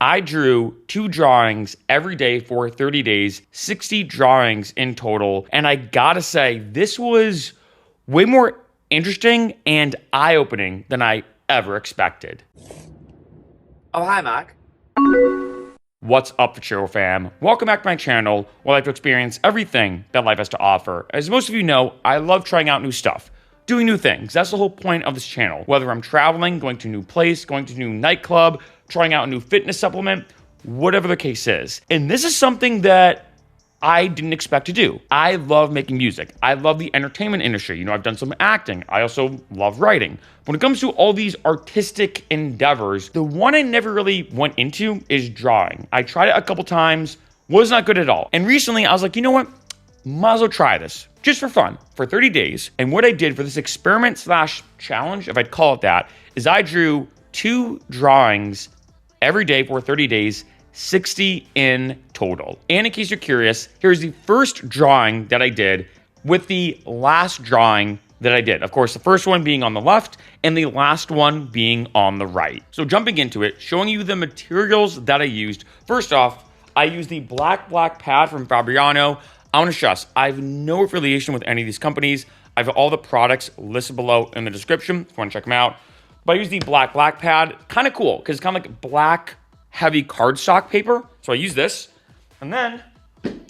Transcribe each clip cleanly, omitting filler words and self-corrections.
I drew 2 drawings every day for 30 days, 60 drawings in total. And I gotta say, this was way more interesting and eye-opening than I ever expected. Oh, hi, Mark. What's up, Freccero fam? Welcome back to my channel where I like to experience everything that life has to offer. As most of you know, I love trying out new stuff, doing new things. That's the whole point of this channel. Whether I'm traveling, going to a new place, going to a new nightclub, trying out a new fitness supplement, whatever the case is. And this is something that I didn't expect to do. I love making music. I love the entertainment industry. I've done some acting. I also love writing. When it comes to all these artistic endeavors, the one I never really went into is drawing. I tried it a couple times, was not good at all. And recently I was like, you know what? Might as well try this just for fun for 30 days. And what I did for this experiment slash challenge, if I'd call it that, is I drew 2 drawings every day for 30 days, 60 in total. And in case you're curious, here's the first drawing that I did with the last drawing that I did. Of course, the first one being on the left and the last one being on the right. So jumping into it, showing you the materials that I used. First off, I used the black pad from Fabriano. I want to stress, I have no affiliation with any of these companies. I have all the products listed below in the description if you want to check them out. But I use the black pad, kind of cool, because it's kind of like black, heavy cardstock paper. So I use this. And then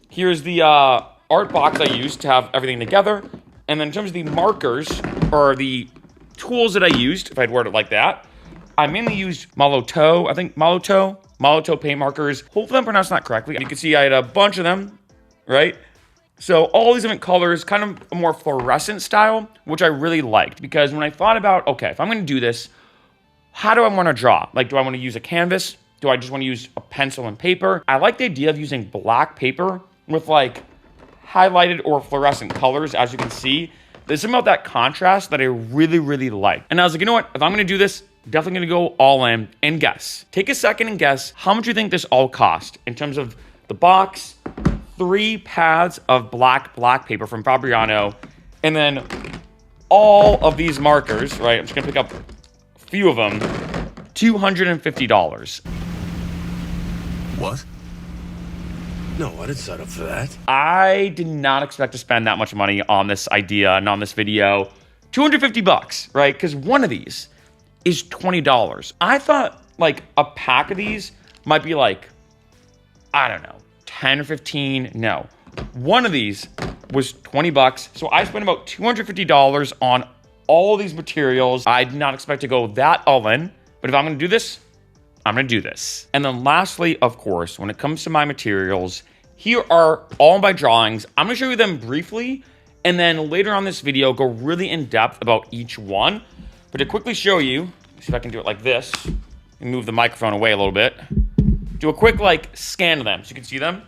here's the art box I used to have everything together. And then in terms of the markers, or the tools that I used, if I'd word it like that, I mainly used Molotow, Molotow paint markers. Hopefully I'm pronouncing that correctly. You can see I had a bunch of them, right? So all these different colors, kind of a more fluorescent style, which I really liked, because when I thought about, okay, if I'm going to do this, how do I want to draw? Like, do I want to use a canvas? Do I just want to use a pencil and paper? I like the idea of using black paper with like highlighted or fluorescent colors, as you can see. There's something about that contrast that I really like. And I was like, you know what? If I'm going to do this, definitely going to go all in and guess. Take a second and guess how much you think this all cost in terms of the box, 3 pads of black paper from Fabriano, and then all of these markers, right? I'm just gonna pick up a few of them, $250. What? No, I didn't sign up for that. I did not expect to spend that much money on this idea and on this video. 250 bucks, right? Because one of these is $20. I thought like a pack of these might be like, I don't know, 10 or 15. No, one of these was 20 bucks. So I spent about $250 on all these materials. I did not expect to go that all in, but if I'm going to do this, I'm going to do this. And then lastly, of course, when it comes to my materials, here are all my drawings. I'm going to show you them briefly, and then later on this video, go really in depth about each one. But to quickly show you, see if I can do it like this, and move the microphone away a little bit. Do a quick like scan of them so you can see them.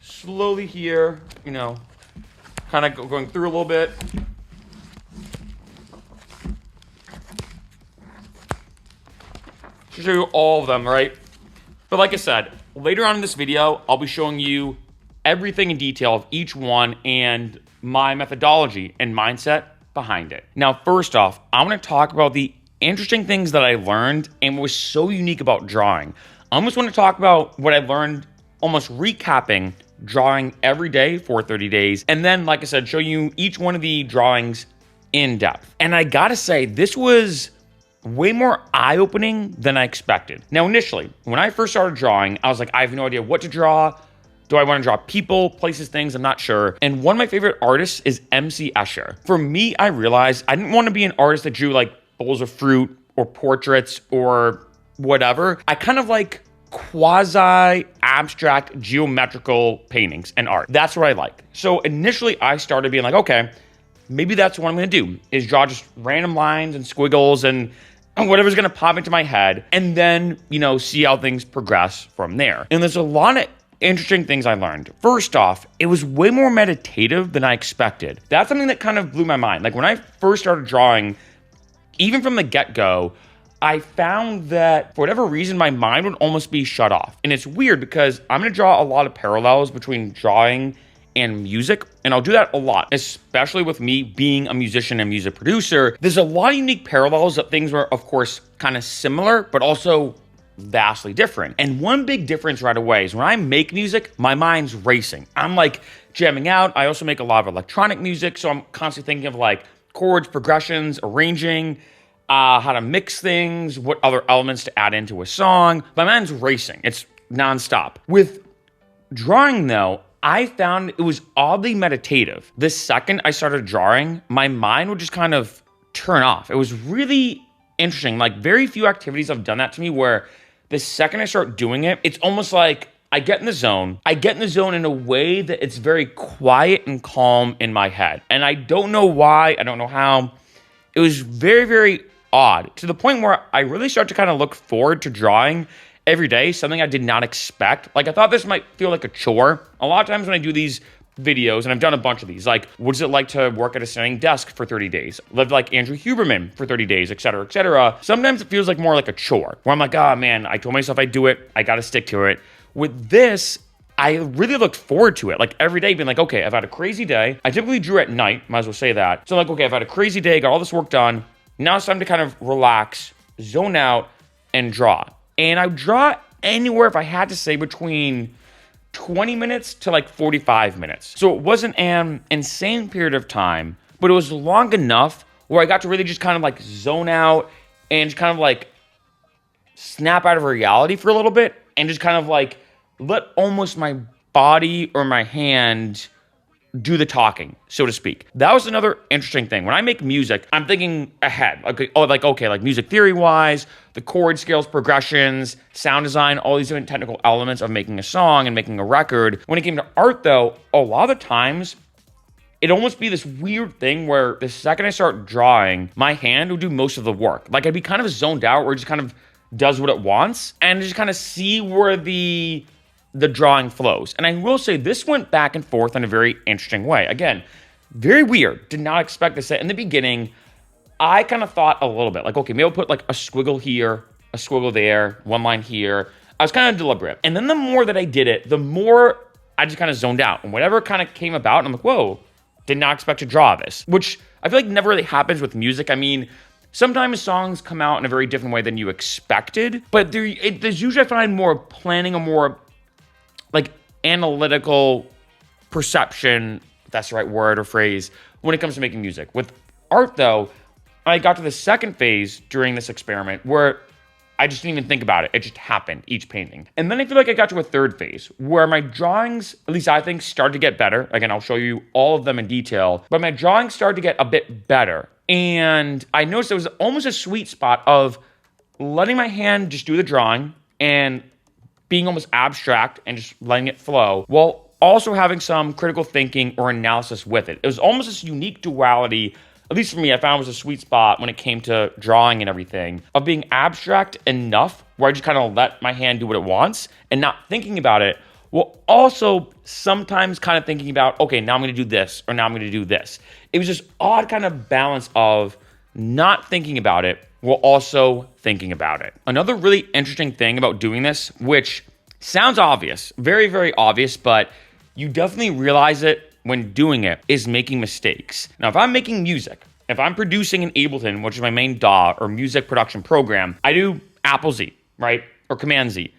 Slowly here, kind of going through a little bit. To show you all of them, right? But like I said, later on in this video, I'll be showing you everything in detail of each one and my methodology and mindset behind it. Now, first off, I want to talk about the interesting things that I learned and what was so unique about drawing. I almost want to talk about what I learned, almost recapping drawing every day for 30 days. And then, like I said, show you each one of the drawings in depth. And I gotta say, this was way more eye-opening than I expected. Now, initially, when I first started drawing, I was like, I have no idea what to draw. Do I want to draw people, places, things? I'm not sure. And one of my favorite artists is MC Escher. For me, I realized I didn't want to be an artist that drew like bowls of fruit or portraits or whatever. I kind of like quasi-abstract geometrical paintings and art. That's what I like. So initially I started being like, okay, maybe that's what I'm going to do, is draw just random lines and squiggles and whatever's going to pop into my head, and then, see how things progress from there. And there's a lot of interesting things I learned. First off, it was way more meditative than I expected. That's something that kind of blew my mind. Like when I first started drawing, even from the get-go, I found that for whatever reason, my mind would almost be shut off. And it's weird because I'm going to draw a lot of parallels between drawing and music, and I'll do that a lot, especially with me being a musician and music producer. There's a lot of unique parallels that things were, of course, kind of similar, but also vastly different. And one big difference right away is when I make music, my mind's racing. I'm like jamming out. I also make a lot of electronic music, so I'm constantly thinking of like chords, progressions, arranging, how to mix things, what other elements to add into a song. My mind's racing. It's nonstop. With drawing, though, I found it was oddly meditative. The second I started drawing, my mind would just kind of turn off. It was really interesting. Like, very few activities have done that to me where the second I start doing it, it's almost like I get in the zone. I get in the zone in a way that it's very quiet and calm in my head. And I don't know why. I don't know how. It was very, very odd, to the point where I really start to kind of look forward to drawing every day, something I did not expect. Like, I thought this might feel like a chore. A lot of times when I do these videos, and I've done a bunch of these, like, what is it like to work at a standing desk for 30 days? Live like Andrew Huberman for 30 days, etc., etc. Sometimes it feels like more like a chore, where I'm like, oh man, I told myself I'd do it. I got to stick to it. With this, I really looked forward to it. Like, every day being like, okay, I've had a crazy day. I typically drew at night, might as well say that. So I'm like, okay, I've had a crazy day, got all this work done. Now it's time to kind of relax, zone out, and draw. And I draw anywhere, if I had to say, between 20 minutes to like 45 minutes. So it wasn't an insane period of time, but it was long enough where I got to really just kind of like zone out and just kind of like snap out of reality for a little bit and just kind of like let almost my body or my hand do the talking, so to speak. That was another interesting thing. When I make music, I'm thinking ahead. Like music theory-wise, the chord scales, progressions, sound design, all these different technical elements of making a song and making a record. When it came to art, though, a lot of the times, it'd almost be this weird thing where the second I start drawing, my hand would do most of the work. Like, I'd be kind of zoned out where it just kind of does what it wants and just kind of see where the drawing flows. And I will say this went back and forth in a very interesting way. Again, very weird. Did not expect this. In the beginning, I kind of thought a little bit like, okay, maybe I'll put like a squiggle here, a squiggle there, one line here. I was kind of deliberate. And then the more that I did it, the more I just kind of zoned out. And whatever kind of came about, I'm like, whoa, did not expect to draw this. Which I feel like never really happens with music. I mean, sometimes songs come out in a very different way than you expected. But there's usually, I find, more planning, a more like analytical perception, if that's the right word or phrase, when it comes to making music. With art, though, I got to the second phase during this experiment where I just didn't even think about it. It just happened, each painting. And then I feel like I got to a third phase where my drawings, at least I think, started to get better. Again, I'll show you all of them in detail, but my drawings started to get a bit better. And I noticed there was almost a sweet spot of letting my hand just do the drawing and being almost abstract and just letting it flow, while also having some critical thinking or analysis with it. It was almost this unique duality, at least for me, I found was a sweet spot when it came to drawing and everything, of being abstract enough where I just kind of let my hand do what it wants and not thinking about it, while also sometimes kind of thinking about, okay, now I'm going to do this, or now I'm going to do this. It was this odd kind of balance of not thinking about it while also thinking about it. Another really interesting thing about doing this, which sounds obvious, very, very obvious, but you definitely realize it when doing it, is making mistakes. Now, if I'm making music, if I'm producing in Ableton, which is my main DAW or music production program, I do Apple Z, right? Or Command Z.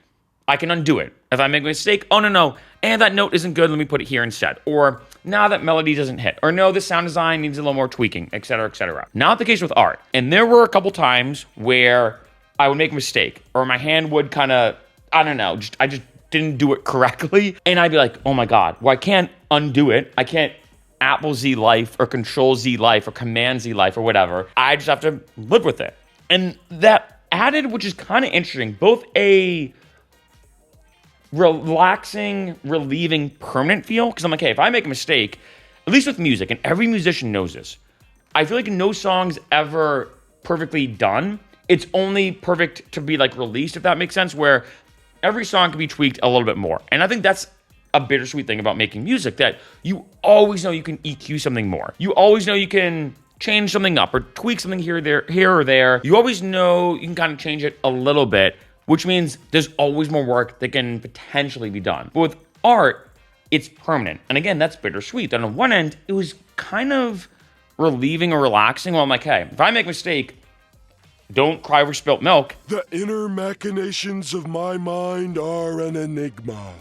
I can undo it. If I make a mistake, oh no, and that note isn't good, let me put it here instead. Or now that melody doesn't hit. Or no, the sound design needs a little more tweaking, etc., etc. Not the case with art. And there were a couple times where I would make a mistake, or my hand would kind of, I don't know, I just didn't do it correctly. And I'd be like, oh my God, well, I can't undo it. I can't Apple Z life or Control Z life or Command Z life or whatever. I just have to live with it. And that added, which is kind of interesting, both a relaxing, relieving, permanent feel. Because I'm like, hey, if I make a mistake, at least with music, and every musician knows this, I feel like no song's ever perfectly done. It's only perfect to be like released, if that makes sense, where every song can be tweaked a little bit more. And I think that's a bittersweet thing about making music, that you always know you can EQ something more. You always know you can change something up or tweak something here or there. You always know you can kind of change it a little bit, which means there's always more work that can potentially be done. But with art, it's permanent. And again, that's bittersweet. And on one end, it was kind of relieving or relaxing. Well, I'm like, hey, if I make a mistake, don't cry over spilt milk. The inner machinations of my mind are an enigma.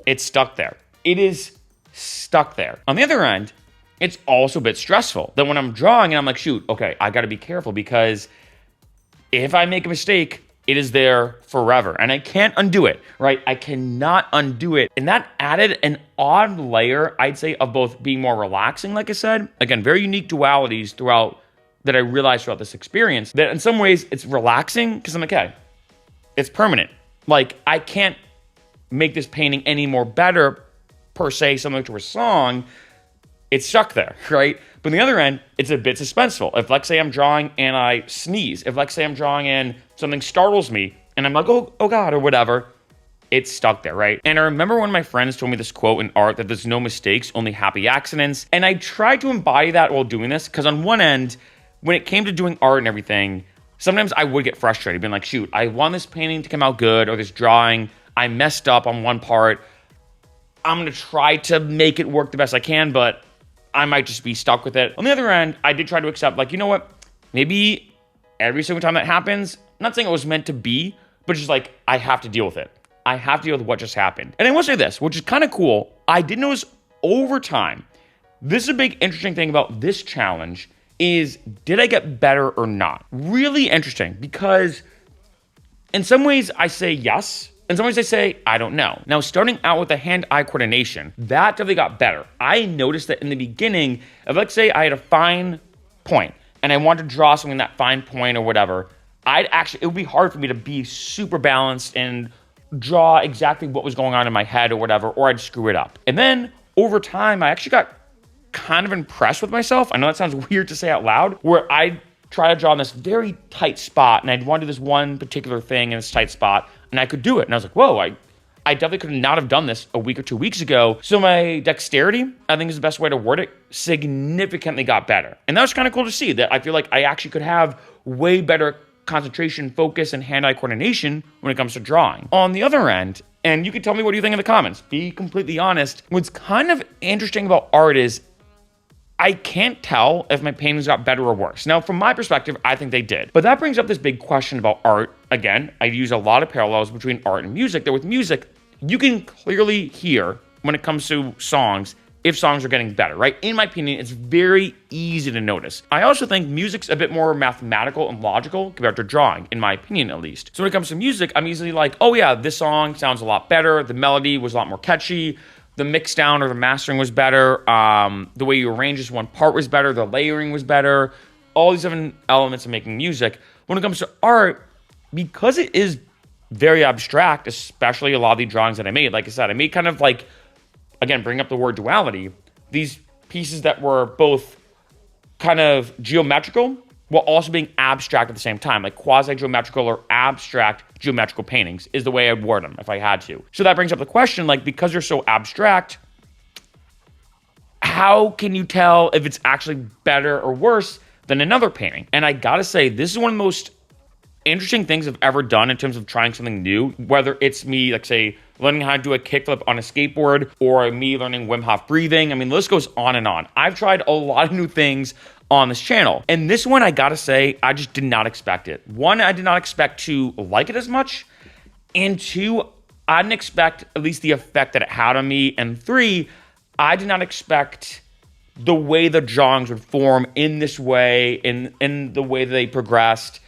It's stuck there. It is stuck there. On the other end, it's also a bit stressful that when I'm drawing and I'm like, shoot, okay, I got to be careful because if I make a mistake, it is there forever and I can't undo it, right? I cannot undo it. And that added an odd layer, I'd say, of both being more relaxing, like I said, again, very unique dualities throughout that I realized throughout this experience, that in some ways it's relaxing because I'm like, hey, it's permanent. Like I can't make this painting any more better per se, similar to a song. It's stuck there, right? But on the other end, it's a bit suspenseful. If, like, say I'm drawing and I sneeze, if, like, say I'm drawing and something startles me and I'm like, oh God, or whatever, it's stuck there, right? And I remember when my friends told me this quote in art that there's no mistakes, only happy accidents. And I tried to embody that while doing this because on one end, when it came to doing art and everything, sometimes I would get frustrated, being like, shoot, I want this painting to come out good or this drawing, I messed up on one part. I'm gonna try to make it work the best I can, but I might just be stuck with it. On the other end, I did try to accept, like, you know what? Maybe every single time that happens, I'm not saying it was meant to be, but just like, I have to deal with it. I have to deal with what just happened. And I will say this, which is kind of cool. I did notice over time, this is a big interesting thing about this challenge is, did I get better or not? Really interesting because in some ways I say yes. In some ways I say, I don't know. Now, starting out with the hand-eye coordination, that definitely got better. I noticed that in the beginning, if let's say I had a fine point and I wanted to draw something in that fine point or whatever, it would be hard for me to be super balanced and draw exactly what was going on in my head or whatever, or I'd screw it up. And then over time, I actually got kind of impressed with myself. I know that sounds weird to say out loud, where I'd try to draw in this very tight spot and I'd want to do this one particular thing in this tight spot and I could do it. And I was like, whoa, I definitely could not have done this a week or 2 weeks ago. So my dexterity, I think is the best way to word it, significantly got better. And that was kind of cool to see that I feel like I actually could have way better concentration, focus, and hand-eye coordination when it comes to drawing. On the other end, and you can tell me what you think in the comments, be completely honest, what's kind of interesting about art is I can't tell if my paintings got better or worse. Now, from my perspective, I think they did. But that brings up this big question about art. Again, I use a lot of parallels between art and music, that with music, you can clearly hear when it comes to songs, if songs are getting better, right? In my opinion, it's very easy to notice. I also think music's a bit more mathematical and logical compared to drawing, in my opinion at least. So when it comes to music, I'm easily like, oh yeah, this song sounds a lot better. The melody was a lot more catchy. The mix down or the mastering was better. The way you arrange this one part was better. The layering was better. All these different elements of making music. When it comes to art, because it is very abstract, especially a lot of the drawings that I made, like I said, I made kind of like, again, bring up the word duality, these pieces that were both kind of geometrical while also being abstract at the same time, like quasi-geometrical or abstract geometrical paintings is the way I'd word them if I had to. So that brings up the question, like, because they're so abstract, how can you tell if it's actually better or worse than another painting? And I gotta say, this is one of the most interesting things I've ever done in terms of trying something new, whether it's me, like, say, learning how to do a kickflip on a skateboard or me learning Wim Hof breathing. I mean, the list goes on and on. I've tried a lot of new things on this channel. And this one, I gotta say, I just did not expect it. One, I did not expect to like it as much. And two, I didn't expect at least the effect that it had on me. And three, I did not expect the way the drawings would form in this way, in the way that they progressed.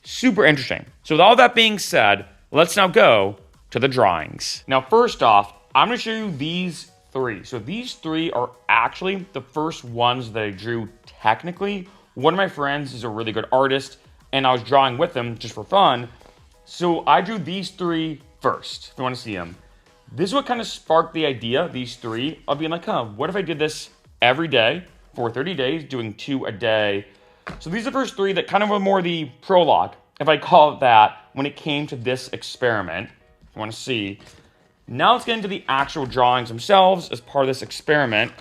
Super interesting. So with all that being said, let's now go to the drawings. Now, first off, I'm gonna show you these three. So these three are actually the first ones that I drew technically. One of my friends is a really good artist and I was drawing with him just for fun. So I drew these three first, if you wanna see them. This is what kind of sparked the idea, these three, of being like, what if I did this every day for 30 days, doing 2 a day? So these are the first three that kind of were more the prologue, if I call it that, when it came to this experiment. If you wanna see. Now let's get into the actual drawings themselves as part of this experiment.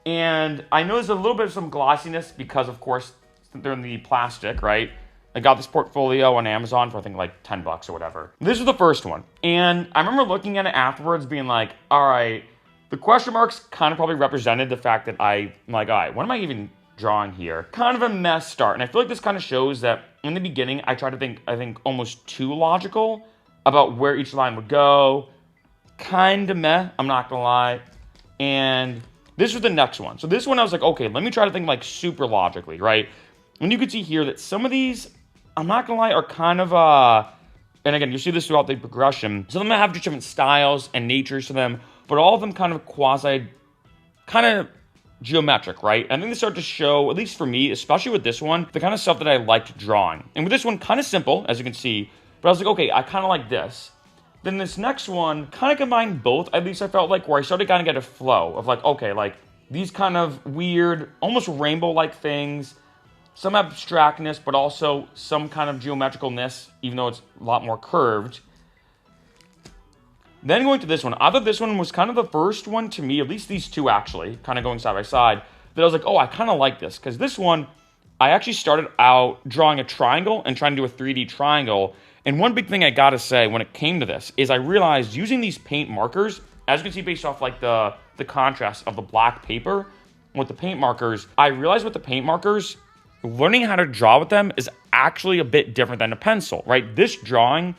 And I know there's a little bit of some glossiness because, of course, they're in the plastic, right? I got this portfolio on Amazon for I think like $10 or whatever. This is the first one. And I remember looking at it afterwards being like, all right, the question marks kind of probably represented the fact that I'm like, all right, what am I even drawing here. Kind of a mess start. And I feel like this kind of shows that in the beginning, I tried to think, almost too logical about where each line would go. Kind of meh, I'm not gonna lie. And this was the next one. So this one I was like, okay, let me try to think like super logically, right? And you can see here that some of these, I'm not gonna lie, are kind of, and again, you see this throughout the progression. Some of them have just different styles and natures to them, but all of them kind of kind of geometric, right? I think they start to show, at least for me, especially with this one, the kind of stuff that I liked drawing. And with this one, kind of simple, as you can see, but I was like, okay, I kind of like this. Then this next one kind of combined both, at least I felt like, where I started kind of get a flow of like, okay, like these kind of weird, almost rainbow-like things, some abstractness, but also some kind of geometricalness, even though it's a lot more curved. Then going to this one, I thought this one was kind of the first one to me, at least these two actually, kind of going side by side, that I was like, oh, I kind of like this. Because this one, I actually started out drawing a triangle and trying to do a 3D triangle. And one big thing I gotta say when it came to this is I realized using these paint markers, as you can see based off like the contrast of the black paper with the paint markers, I realized with the paint markers, learning how to draw with them is actually a bit different than a pencil, right? This drawing,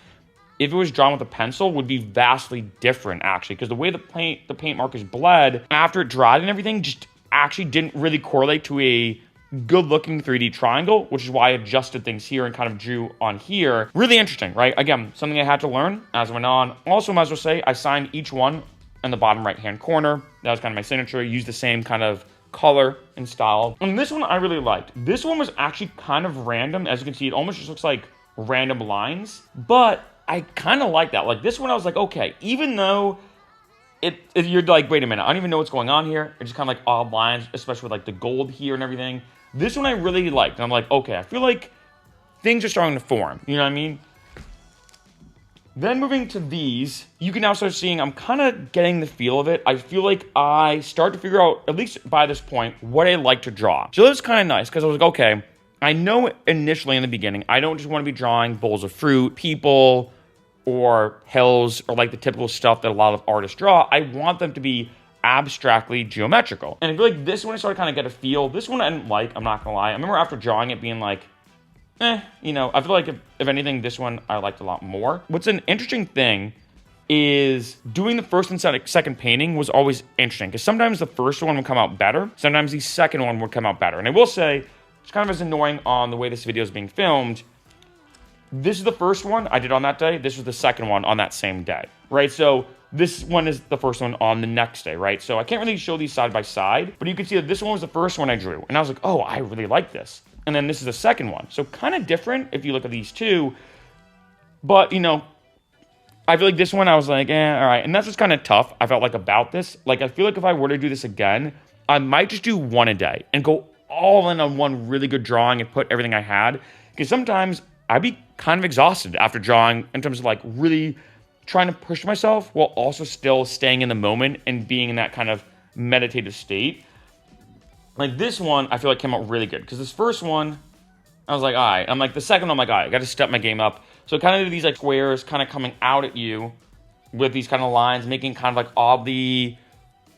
if it was drawn with a pencil, would be vastly different actually, because the way the paint markers bled after it dried and everything just actually didn't really correlate to a good-looking 3D triangle, which is why I adjusted things here and kind of drew on here. Really interesting, right? Again, something I had to learn as I went on. Also, might as well say, I signed each one in the bottom right-hand corner. That was kind of my signature. Used the same kind of color and style. And this one I really liked. This one was actually kind of random. As you can see, it almost just looks like random lines, but I kind of like that. Like this one, I was like, okay, even though you're like, wait a minute, I don't even know what's going on here. It's just kind of like odd lines, especially with like the gold here and everything. This one I really liked. And I'm like, okay, I feel like things are starting to form. You know what I mean? Then moving to these, you can now start seeing I'm kind of getting the feel of it. I feel like I start to figure out, at least by this point, what I like to draw. So that was kind of nice because I was like, okay, I know initially in the beginning, I don't just want to be drawing bowls of fruit, people, or hills, or like the typical stuff that a lot of artists draw. I want them to be abstractly geometrical. And I feel like this one I started to kind of get a feel. This one I didn't like, I'm not gonna lie. I remember after drawing it being like, you know, I feel like if anything, this one I liked a lot more. What's an interesting thing is doing the first and second painting was always interesting because sometimes the first one would come out better. Sometimes the second one would come out better. And I will say, it's kind of as annoying on the way this video is being filmed. This is the first one I did on that day. This was the second one on that same day, right? So this one is the first one on the next day, right? So I can't really show these side by side, but you can see that this one was the first one I drew. And I was like, oh, I really like this. And then this is the second one. So kind of different if you look at these two. But, you know, I feel like this one I was like, all right. And that's what's kind of tough, I felt like, about this. Like, I feel like if I were to do this again, I might just do one a day and go all in on one really good drawing and put everything I had. Because sometimes I'd be kind of exhausted after drawing in terms of like really trying to push myself while also still staying in the moment and being in that kind of meditative state. Like this one, I feel like came out really good because this first one, I was like, all right. I'm like, the second one, I'm like, all right, I got to step my game up. So kind of did these like squares kind of coming out at you with these kind of lines, making kind of like oddly,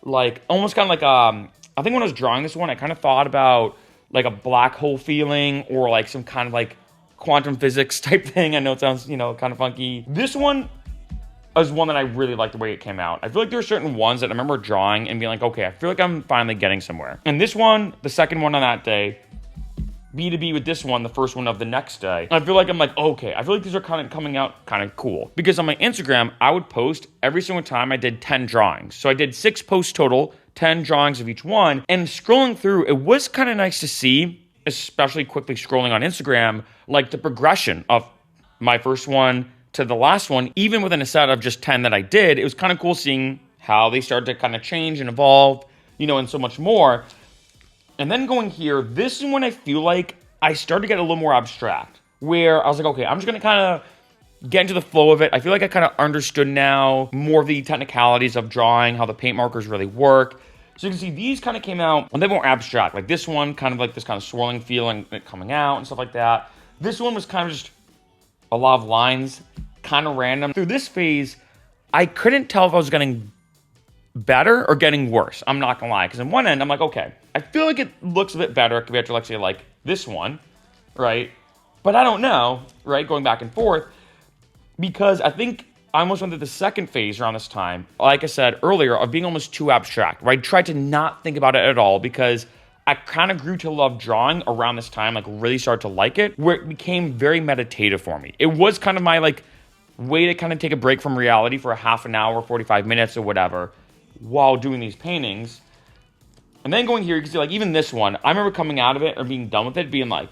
like almost kind of like, I think when I was drawing this one, I kind of thought about like a black hole feeling or like some kind of like quantum physics type thing. I know it sounds, you know, kind of funky. This one is one that I really like the way it came out. I feel like there are certain ones that I remember drawing and being like, okay, I feel like I'm finally getting somewhere. And this one, the second one on that day, B2B with this one, the first one of the next day, I feel like I'm like, okay, I feel like these are kind of coming out kind of cool. Because on my Instagram, I would post every single time I did 10 drawings. So I did 6 posts total, 10 drawings of each one. And scrolling through, it was kind of nice to see, especially quickly scrolling on Instagram, like the progression of my first one to the last one, even within a set of just 10 that I did. It was kind of cool seeing how they started to kind of change and evolve, you know, and so much more. And then going here, this is when I feel like I started to get a little more abstract, where I was like, okay, I'm just going to kind of get into the flow of it. I feel like I kind of understood now more of the technicalities of drawing, how the paint markers really work. So you can see these kind of came out a bit more abstract. Like this one, kind of like this kind of swirling feeling coming out and stuff like that. This one was kind of just a lot of lines, kind of random. Through this phase, I couldn't tell if I was getting better or getting worse. I'm not gonna lie, because on one end, I'm like, okay, I feel like it looks a bit better compared to, let's say, like this one, right? But I don't know, right? Going back and forth, because I think I almost went to the second phase around this time, like I said earlier, of being almost too abstract, right? I tried to not think about it at all because I kind of grew to love drawing around this time, like really started to like it, where it became very meditative for me. It was kind of my like way to kind of take a break from reality for a half an hour, 45 minutes or whatever while doing these paintings. And then going here, you can see like even this one, I remember coming out of it or being done with it, being like,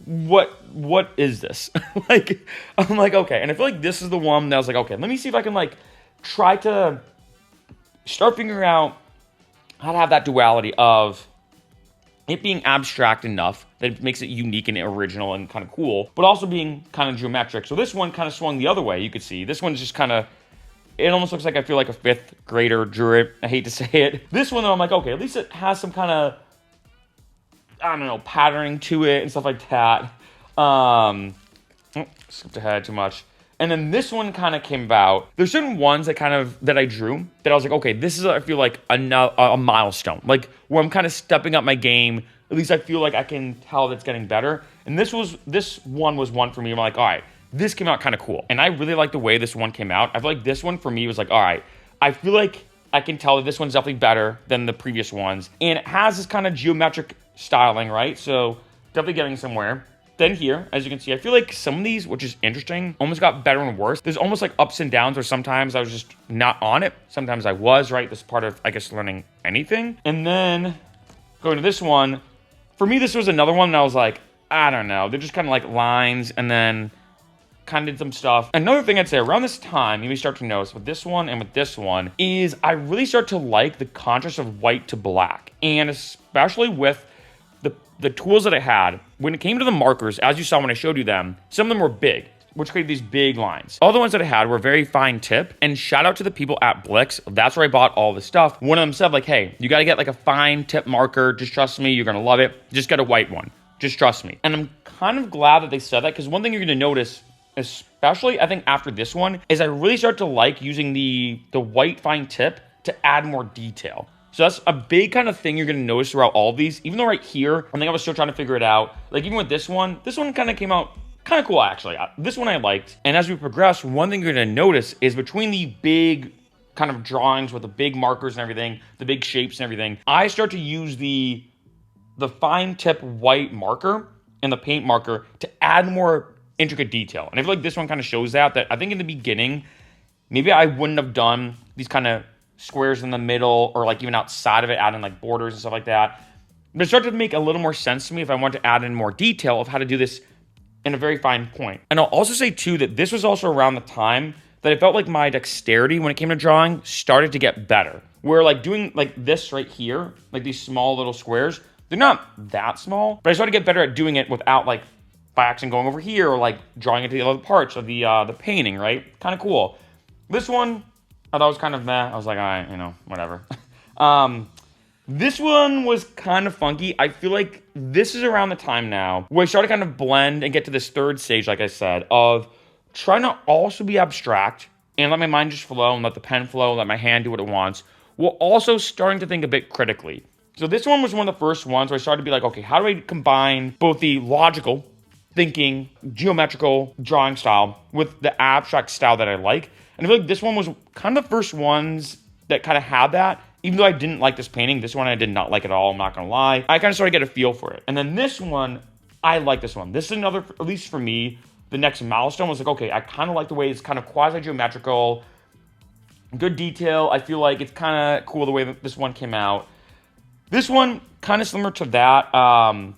what is this? Like, I'm like, okay. And I feel like this is the one that I was like, okay, let me see if I can like try to start figuring out how to have that duality of it being abstract enough that it makes it unique and original and kind of cool, but also being kind of geometric. So this one kind of swung the other way, you could see. This one's just kind of, it almost looks like I feel like a fifth grader drew it. I hate to say it. This one, though, I'm like, okay, at least it has some kind of, I don't know, patterning to it and stuff like that. Skipped ahead too much. And then this one kind of came about. There's certain ones that I drew that I was like, okay, this is, I feel like a milestone. Like where I'm kind of stepping up my game. At least I feel like I can tell that's getting better. And this one was one for me. I'm like, all right, this came out kind of cool. And I really like the way this one came out. I feel like this one for me was like, all right, I feel like I can tell that this one's definitely better than the previous ones. And it has this kind of geometric styling, right? So definitely getting somewhere. Then here, as you can see, I feel like some of these, which is interesting, almost got better and worse. There's almost like ups and downs where sometimes I was just not on it. Sometimes I was, right? This is part of, I guess, learning anything. And then going to this one, for me, this was another one that I was like, I don't know. They're just kind of like lines and then kind of did some stuff. Another thing I'd say around this time, you may start to notice with this one and with this one, is I really start to like the contrast of white to black. And especially with the tools that I had, when it came to the markers, as you saw when I showed you them, some of them were big, which created these big lines. All the ones that I had were very fine tip, and shout out to the people at Blix. That's where I bought all the stuff. One of them said like, hey, you gotta get like a fine tip marker. Just trust me, you're gonna love it. Just get a white one. Just trust me. And I'm kind of glad that they said that, because one thing you're gonna notice, especially I think after this one, is I really start to like using the white fine tip to add more detail. So that's a big kind of thing you're going to notice throughout all of these. Even though right here, I think I was still trying to figure it out. Like even with this one kind of came out kind of cool actually. This one I liked. And as we progress, one thing you're going to notice is between the big kind of drawings with the big markers and everything, the big shapes and everything, I start to use the fine tip white marker and the paint marker to add more intricate detail. And I feel like this one kind of shows that I think in the beginning, maybe I wouldn't have done these kind of squares in the middle or like even outside of it, adding like borders and stuff like that. But it started to make a little more sense to me if I wanted to add in more detail of how to do this in a very fine point. And I'll also say too that this was also around the time that I felt like my dexterity when it came to drawing started to get better. Where like doing like this right here, like these small little squares, they're not that small, but I started to get better at doing it without like by accident going over here or like drawing into the other parts of the painting, right? Kind of cool. This one, I thought it was kind of meh. I was like, all right, whatever. This one was kind of funky. I feel like this is around the time now where I started to kind of blend and get to this third stage, like I said, of trying to also be abstract and let my mind just flow and let the pen flow, let my hand do what it wants, while also starting to think a bit critically. So this one was one of the first ones where I started to be like, okay, how do I combine both the logical thinking, geometrical drawing style with the abstract style that I like? And I feel like this one was kind of the first ones that kind of had that. Even though I didn't like this painting, this one I did not like at all, I'm not going to lie. I kind of started to get a feel for it. And then this one, I like this one. This is another, at least for me, the next milestone was like, okay, I kind of like the way it's kind of quasi-geometrical, good detail. I feel like it's kind of cool the way that this one came out. This one, kind of similar to that.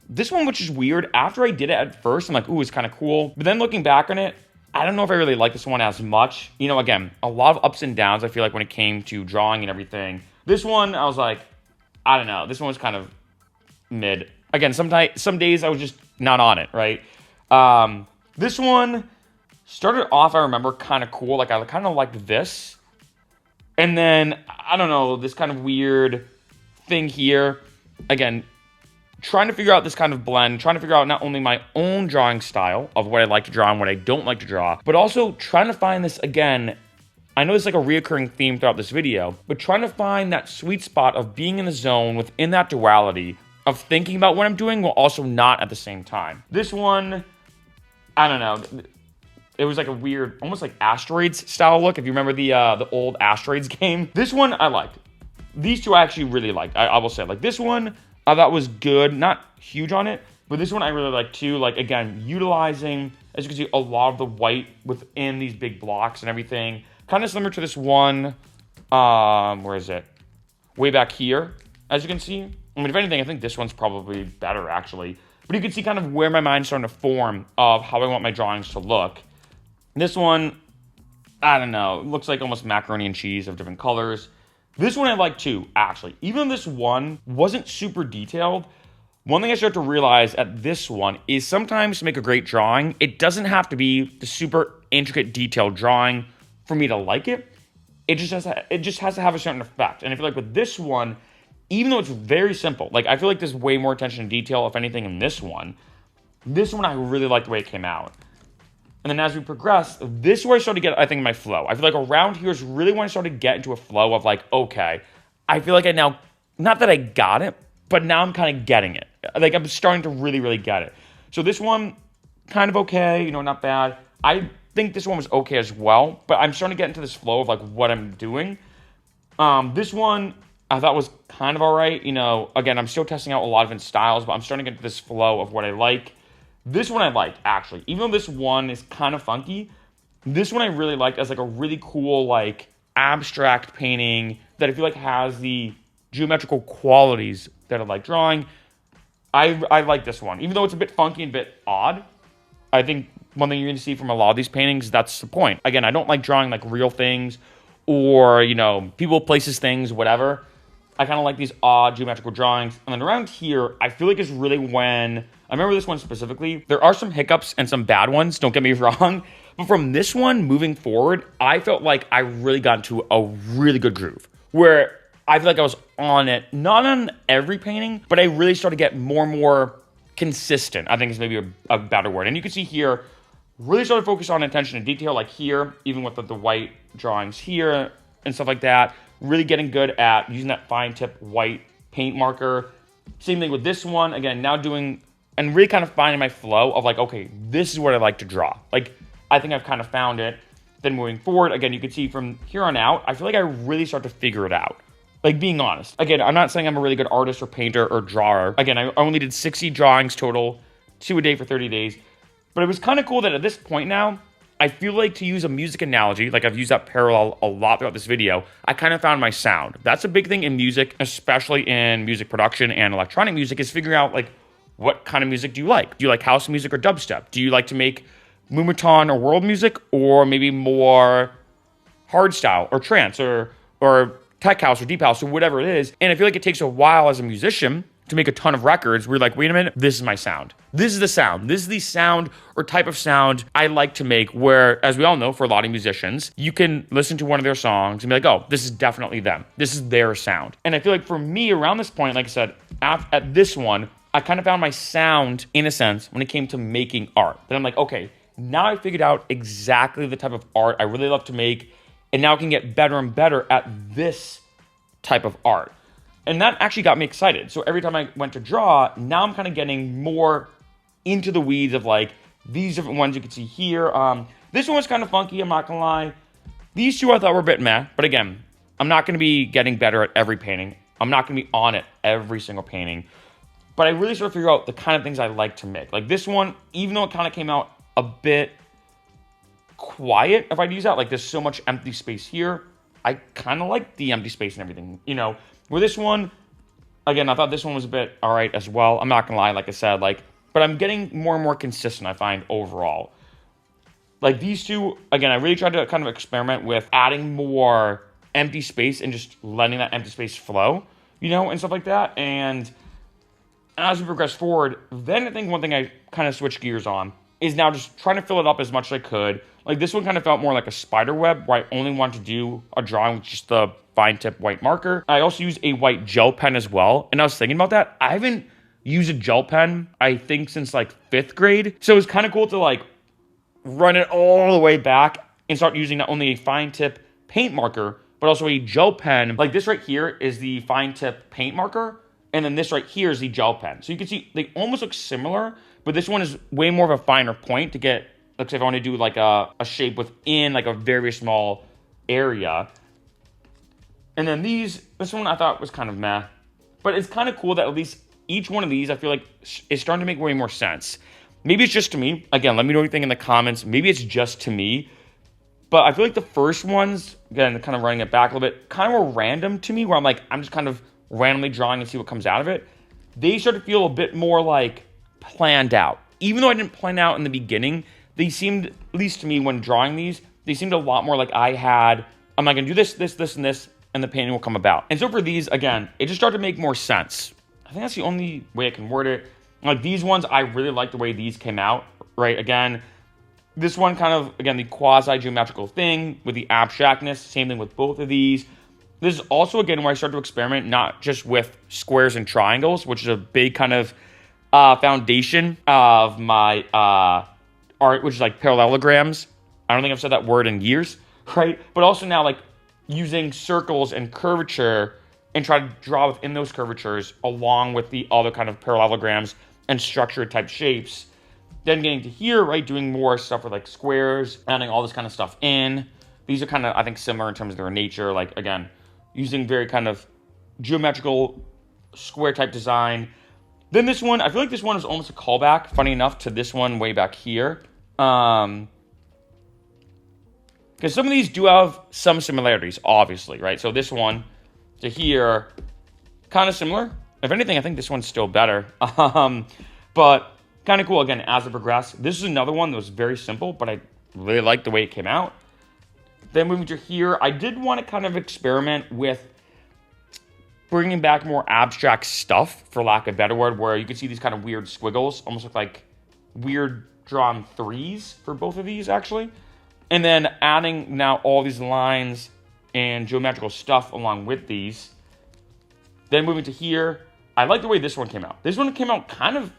This one, which is weird, after I did it at first, I'm like, ooh, it's kind of cool. But then looking back on it, I don't know if I really like this one as much. Again, a lot of ups and downs, I feel like, when it came to drawing and everything. This one, I was like, I don't know. This one was kind of mid. Again, some days I was just not on it, right? This one started off, I remember, kind of cool. Like, I kind of liked this. And then, I don't know, this kind of weird thing here. Again, trying to figure out this kind of blend, trying to figure out not only my own drawing style of what I like to draw and what I don't like to draw, but also trying to find this, again, I know it's like a reoccurring theme throughout this video, but trying to find that sweet spot of being in the zone within that duality of thinking about what I'm doing while also not at the same time. This one, I don't know. It was like a weird, almost like Asteroids style look. If you remember the old Asteroids game. This one I liked. These two I actually really liked. I will say, like this one I thought was good. Not huge on it, but this one I really liked too. Like again, utilizing, as you can see, a lot of the white within these big blocks and everything. Kind of similar to this one, where is it? Way back here, as you can see. I mean, if anything, I think this one's probably better actually. But you can see kind of where my mind's starting to form of how I want my drawings to look. This one, I don't know, it looks like almost macaroni and cheese of different colors. This one I like too, actually. Even though this one wasn't super detailed, one thing I start to realize at this one is sometimes to make a great drawing, it doesn't have to be the super intricate detailed drawing for me to like it. It just has to have a certain effect. And I feel like with this one, even though it's very simple, like I feel like there's way more attention to detail, if anything, in this one. This one I really like the way it came out. And then as we progress, this is where I started to get, I think, my flow. I feel like around here is really when I started to get into a flow of like, okay, I feel like I now, not that I got it, but now I'm kind of getting it. Like I'm starting to really, really get it. So this one, kind of okay, you know, not bad. I think this one was okay as well, but I'm starting to get into this flow of like what I'm doing. This one I thought was kind of all right. You know, again, I'm still testing out a lot of different styles, but I'm starting to get into this flow of what I like. This one I liked, actually. Even though this one is kind of funky, this one I really liked as like a really cool, like, abstract painting that I feel like has the geometrical qualities that I like drawing. I like this one. Even though it's a bit funky and a bit odd, I think one thing you're going to see from a lot of these paintings, that's the point. Again, I don't like drawing, like, real things or, you know, people, places, things, whatever. I kind of like these odd geometrical drawings. And then around here, I feel like it's really when... I remember this one specifically. There are some hiccups and some bad ones, don't get me wrong. But from this one moving forward, I felt like I really got into a really good groove. Where I feel like I was on it, not on every painting, but I really started to get more and more consistent. I think is maybe a better word. And you can see here, really started to focus on attention to detail, like here, even with the white drawings here and stuff like that. Really getting good at using that fine tip white paint marker. Same thing with this one. Again, now doing, and really kind of finding my flow of like, okay, this is what I like to draw. Like, I think I've kind of found it. Then moving forward, again, you can see from here on out, I feel like I really start to figure it out. Like, being honest. Again, I'm not saying I'm a really good artist or painter or drawer. Again, I only did 60 drawings total, 2 a day for 30 days. But it was kind of cool that at this point now, I feel like, to use a music analogy, like I've used that parallel a lot throughout this video, I kind of found my sound. That's a big thing in music, especially in music production and electronic music, is figuring out, like, what kind of music do you like? Do you like house music or dubstep? Do you like to make moombahton or world music, or maybe more hardstyle or trance or tech house or deep house or whatever it is? And I feel like it takes a while as a musician to make a ton of records where you're like, wait a minute, this is my sound. This is the sound. This is the sound or type of sound I like to make, where, as we all know, for a lot of musicians, you can listen to one of their songs and be like, oh, this is definitely them. This is their sound. And I feel like for me, around this point, like I said, at this one, I kind of found my sound, in a sense, when it came to making art. Then I'm like, okay, now I figured out exactly the type of art I really love to make, and now I can get better and better at this type of art. And that actually got me excited. So every time I went to draw, now I'm kind of getting more into the weeds of like these different ones you can see here. This one was kind of funky, I'm not gonna lie. These two I thought were a bit meh, but again, I'm not gonna be getting better at every painting. I'm not gonna be on it every single painting. But I really sort of figure out the kind of things I like to make. Like this one, even though it kind of came out a bit quiet, if I'd use that, like there's so much empty space here, I kind of like the empty space and everything, you know. With this one, again, I thought this one was a bit all right as well. I'm not gonna lie, like I said, like, but I'm getting more and more consistent, I find, overall. Like these two, again, I really tried to kind of experiment with adding more empty space and just letting that empty space flow, you know, and stuff like that. And as we progress forward, then I think one thing I kind of switched gears on is now just trying to fill it up as much as I could. Like this one kind of felt more like a spider web, where I only wanted to do a drawing with just the fine tip white marker. I also used a white gel pen as well. And I was thinking about that. I haven't used a gel pen, I think, since like 5th grade. So it's kind of cool to like run it all the way back and start using not only a fine tip paint marker, but also a gel pen. Like this right here is the fine tip paint marker, and then this right here is the gel pen. So you can see they almost look similar, but this one is way more of a finer point to get, let's say if I want to do like a shape within like a very small area. And then this one I thought was kind of meh, but it's kind of cool that at least each one of these I feel like is starting to make way more sense. Maybe it's just to me. Again, let me know what you think in the comments. Maybe it's just to me, but I feel like the first ones, again, kind of running it back a little bit, kind of were random to me, where I'm just kind of randomly drawing and see what comes out of it. They start to feel a bit more like planned out. Even though I didn't plan out in the beginning, they seemed, at least to me when drawing these, they seemed a lot more like I'm not gonna do this, and this, and the painting will come about. And so for these, again, it just started to make more sense. I think that's the only way I can word it. Like these ones, I really like the way these came out, right? Again, this one kind of, again, the quasi-geometrical thing with the abstractness, same thing with both of these. This is also, again, where I started to experiment not just with squares and triangles, which is a big kind of foundation of my art, which is like parallelograms. I don't think I've said that word in years, right? But also now like using circles and curvature and try to draw within those curvatures along with the other kind of parallelograms and structured type shapes. Then getting to here, right, doing more stuff with like squares, adding all this kind of stuff in. These are kind of, I think, similar in terms of their nature. Like, again, using very kind of geometrical square type design. Then this one, I feel like this one is almost a callback, funny enough, to this one way back here. Because some of these do have some similarities, obviously, right? So this one to here, kind of similar. If anything, I think this one's still better. But kind of cool, again, as it progressed. This is another one that was very simple, but I really liked the way it came out. Then moving to here, I did want to kind of experiment with bringing back more abstract stuff, for lack of a better word, where you can see these kind of weird squiggles, almost look like weird drawn threes for both of these, actually. And then adding now all these lines and geometrical stuff along with these. Then moving to here, I like the way this one came out. This one came out kind of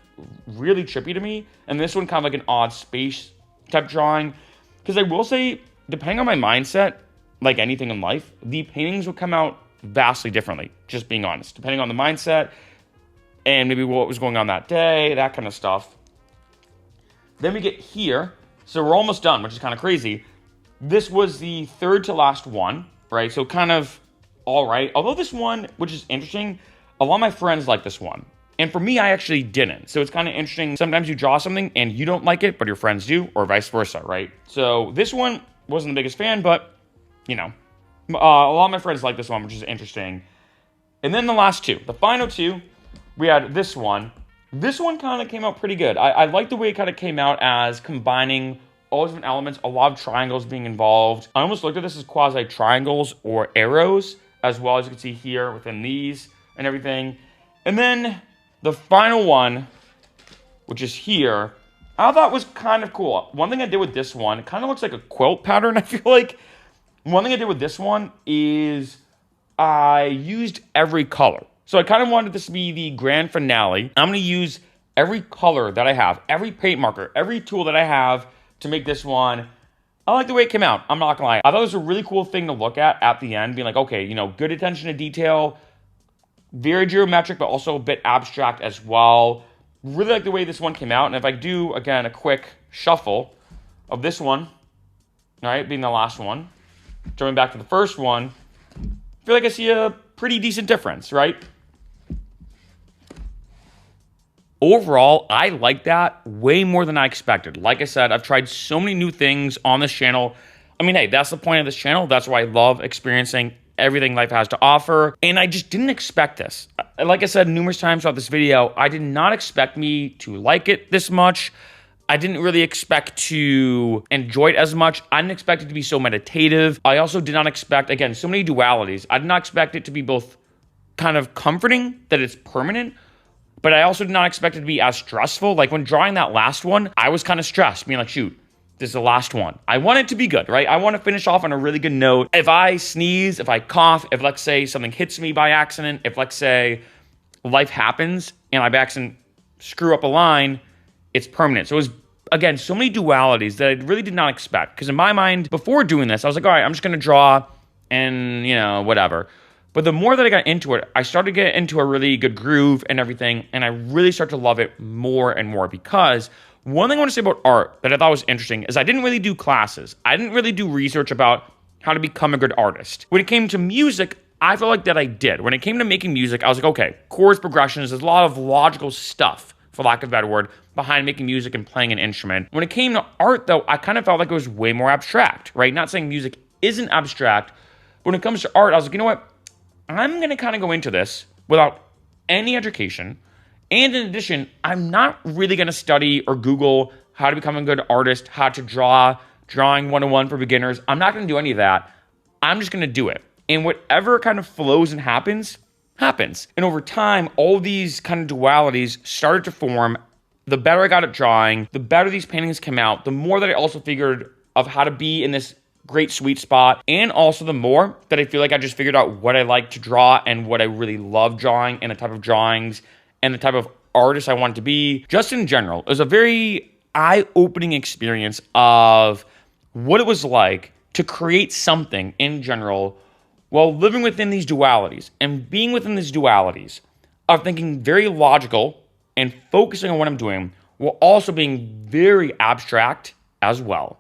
really trippy to me, and this one kind of like an odd space type drawing. Because I will say, depending on my mindset, like anything in life, the paintings will come out vastly differently, just being honest. Depending on the mindset and maybe what was going on that day, that kind of stuff. Then we get here. So we're almost done, which is kind of crazy. This was the third to last one, right? So kind of all right. Although this one, which is interesting, a lot of my friends like this one. And for me, I actually didn't. So it's kind of interesting. Sometimes you draw something and you don't like it, but your friends do, or vice versa, right? So this one wasn't the biggest fan, but, you know, a lot of my friends like this one, which is interesting. And then the last two, the final two, we had this one. This one kind of came out pretty good. I like the way it kind of came out as combining all different elements, a lot of triangles being involved. I almost looked at this as quasi-triangles or arrows, as well as you can see here within these and everything. And then the final one, which is here, I thought was kind of cool. One thing I did with this one, it kind of looks like a quilt pattern, I feel like. One thing I did with this one is I used every color. So I kind of wanted this to be the grand finale. I'm going to use every color that I have, every paint marker, every tool that I have to make this one. I like the way it came out. I'm not going to lie. I thought it was a really cool thing to look at the end, being like, okay, you know, good attention to detail, very geometric, but also a bit abstract as well. Really like the way this one came out. And if I do, again, a quick shuffle of this one, all right, being the last one, jumping back to the first one, I feel like I see a pretty decent difference, right? Overall, I like that way more than I expected. Like I said, I've tried so many new things on this channel. I mean, hey, that's the point of this channel. That's why I love experiencing everything life has to offer. And I just didn't expect this. Like I said numerous times throughout this video, I did not expect me to like it this much. I didn't really expect to enjoy it as much. I didn't expect it to be so meditative. I also did not expect, again, so many dualities. I did not expect it to be both kind of comforting, that it's permanent, but I also did not expect it to be as stressful. Like when drawing that last one, I was kind of stressed, being like, shoot, this is the last one. I want it to be good, right? I want to finish off on a really good note. If I sneeze, if I cough, if let's say something hits me by accident, if let's say life happens and I by accident screw up a line, it's permanent. So it was, again, so many dualities that I really did not expect. Because in my mind, before doing this, I was like, all right, I'm just going to draw and, whatever. But the more that I got into it, I started to get into a really good groove and everything, and I really started to love it more and more because one thing I want to say about art that I thought was interesting is I didn't really do classes. I didn't really do research about how to become a good artist. When it came to music, I felt like that I did. When it came to making music, I was like, okay, chords, progressions, there's a lot of logical stuff, for lack of a better word, behind making music and playing an instrument. When it came to art, though, I kind of felt like it was way more abstract, right? Not saying music isn't abstract, but when it comes to art, I was like, you know what? I'm going to kind of go into this without any education. And in addition, I'm not really going to study or Google how to become a good artist, how to draw, drawing 101 for beginners. I'm not going to do any of that. I'm just going to do it. And whatever kind of flows and happens, happens. And over time, all these kind of dualities started to form. The better I got at drawing, the better these paintings came out, the more that I also figured of how to be in this great sweet spot. And also the more that I feel like I just figured out what I like to draw and what I really love drawing and the type of drawings and the type of artist I wanted to be. Just in general, it was a very eye-opening experience of what it was like to create something in general while living within these dualities and being within these dualities of thinking very logical and focusing on what I'm doing while also being very abstract as well.